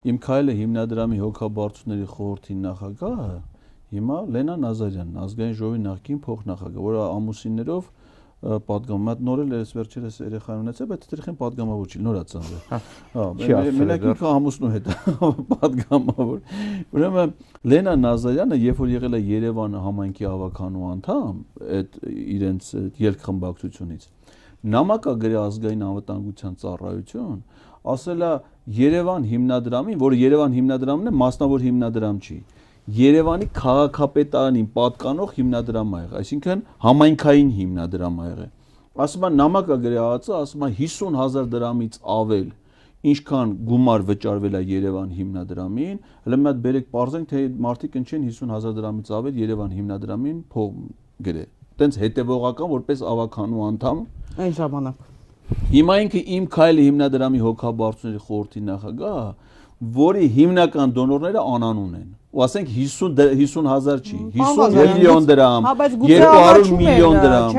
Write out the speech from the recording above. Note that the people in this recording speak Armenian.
Իմ քայլը հիմնադրամի հոգաբարձուների խորհրդի նախագահը հիմա Լենա Նազարյանն, ազգային ժողովի նախկին փոխնախագահ, որը ամուսիններով պատգամ, մատ նոր էլ էս վերջերս երեխան ունեցել, բայց դրխին պատգամավոր չի, նոր է ծնվել։ Մենակ ինքը ամուսնու հետ պատգամավոր։ Ուրեմն Լենա Նազարյանը, երբ որ եղել է Երևան համայնքի ավականու անդամ, այդ իրենց ելքխմբակցությունից, նամակ է գրել ազգային անվտանգության ծառայություն, ասել է Երևան հիմնադրամին, որը Երևան հիմնադրամն է, մասնավոր հիմնադրամ չի։ Երևանի քաղաքապետարանին պատկանող հիմնադրամ ա եղել, այսինքն համայնքային հիմնադրամ ա եղել։ Ասում է նամակ է գրել ԱԱՑ-ը, ասում է 50,000 դրամից ավել ինչքան գումար վճարվել է Երևան հիմնադրամին, հələ մի հատ բերեք պարզենք, թե մարդիկ ընչեն 50,000 դրամից ավել Երևան հիմնադրամին փող գրել։ Տենց հետևողական, որպես ավականու անդամ։ Այն ժամանակ։ Հիմա ինքը իմ քայլը հիմնադրամի հոգաբարձուների խորհրդի նախագահը, որի հիմնական դոնորները անանուն են։ Ու ասենք 50,000 չի, 50 միլիոն դրամ, 200 միլիոն դրամ։